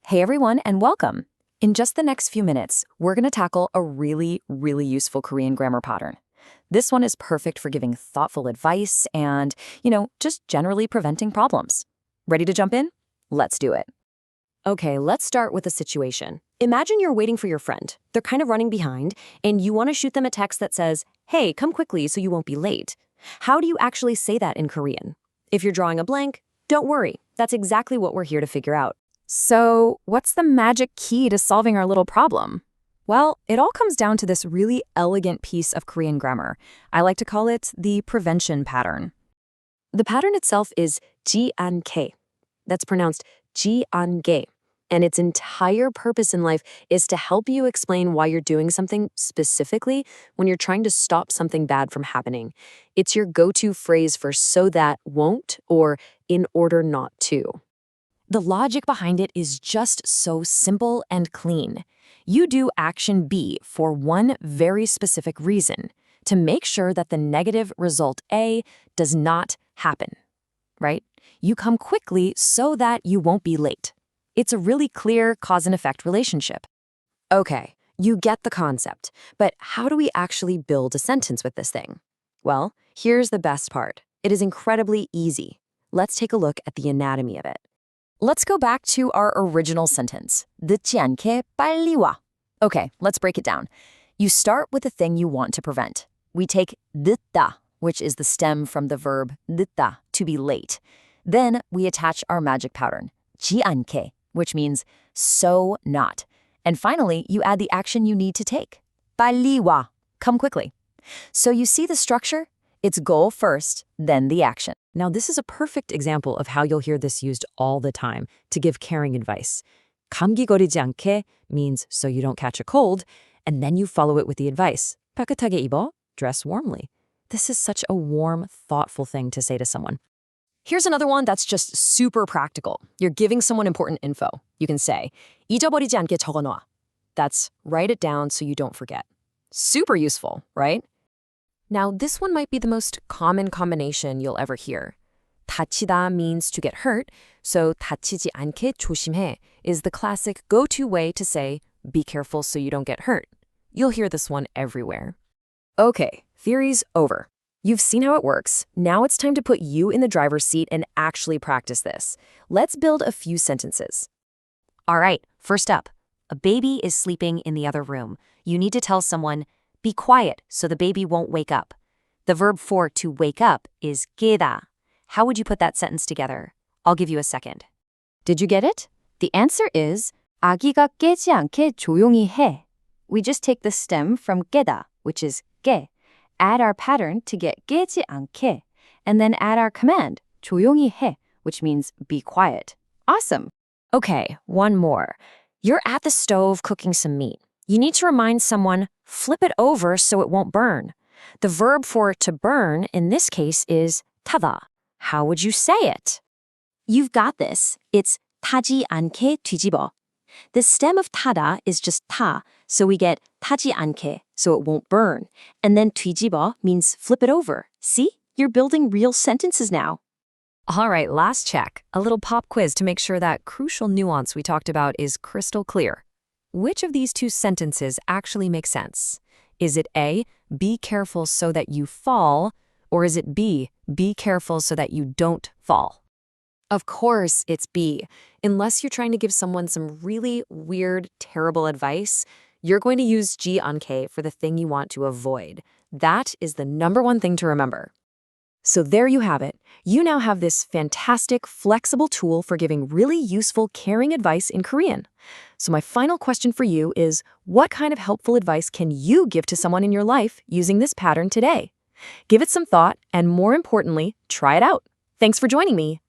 Hey everyone, and welcome. In just the next few minutes, we're going to tackle a really useful Korean grammar pattern. This one is perfect for giving thoughtful advice and, just generally preventing problems. Ready to jump in? Let's do it. Okay, let's start with a situation. Imagine you're waiting for your friend. They're kind of running behind, and you want to shoot them a text that says, "Hey, come quickly so you won't be late." How do you actually say that in Korean? If you're drawing a blank, don't worry. That's exactly what we're here to figure out. So, what's the magic key to solving our little problem? Well, it all comes down to this really elegant piece of Korean grammar. I like to call it the prevention pattern. The pattern itself is ji-an-ke. That's pronounced ji-an-ge. And its entire purpose in life is to help you explain why you're doing something specifically when you're trying to stop something bad from happening. It's your go-to phrase for so that won't or in order not to. The logic behind it is just so simple and clean. You do action B for one very specific reason, to make sure that the negative result A does not happen, right? You come quickly so that you won't be late. It's a really clear cause and effect relationship. Okay, you get the concept, but how do we actually build a sentence with this thing? Well, here's the best part. It is incredibly easy. Let's take a look at the anatomy of it. Let's go back to our original sentence. 늦지 않게 빨리 와. Okay, let's break it down. You start with the thing you want to prevent. We take 늦다, which is the stem from the verb 늦다, to be late. Then we attach our magic pattern, 지 않게, which means so not. And finally, you add the action you need to take. 빨리 와, come quickly. So you see the structure? It's goal first, then the action. Now, this is a perfect example of how you'll hear this used all the time to give caring advice. 감기 걸리지 않게 means so you don't catch a cold, and then you follow it with the advice. 따뜻하게 입어, dress warmly. This is such a warm, thoughtful thing to say to someone. Here's another one that's just super practical. You're giving someone important info. You can say, 잊어버리지 않게 적어놔. That's write it down so you don't forget. Super useful, right? Now, this one might be the most common combination you'll ever hear. 다치다 means to get hurt, so 다치지 않게 조심해 is the classic go-to way to say, be careful so you don't get hurt. You'll hear this one everywhere. Okay, theory's over. You've seen how it works. Now it's time to put you in the driver's seat and actually practice this. Let's build a few sentences. All right, first up, a baby is sleeping in the other room. You need to tell someone, be quiet so the baby won't wake up. The verb for to wake up is 깨다. How would you put that sentence together? I'll give you a second. Did you get it? The answer is 아기가 깨지 않게 조용히 해. We just take the stem from 깨다, which is 깨, add our pattern to get 깨지 않게, and then add our command, 조용히 해, which means be quiet. Awesome. Okay, one more. You're at the stove cooking some meat. You need to remind someone, flip it over so it won't burn. The verb for to burn in this case is 타다. How would you say it? You've got this. It's 타지 않게 뒤집어. The stem of 타다 is just 타, so we get 타지 않게, so it won't burn. And then 뒤집어 means flip it over. See? You're building real sentences now. All right, last check. A little pop quiz to make sure that crucial nuance we talked about is crystal clear. Which of these two sentences actually makes sense? Is it A, be careful so that you fall, or is it B, be careful so that you don't fall? Of course, it's B. Unless you're trying to give someone some really weird, terrible advice, you're going to use ji-an-ke for the thing you want to avoid. That is the number one thing to remember. So there you have it. You now have this fantastic, flexible tool for giving really useful, caring advice in Korean. So my final question for you is, what kind of helpful advice can you give to someone in your life using this pattern today? Give it some thought, and more importantly, try it out. Thanks for joining me.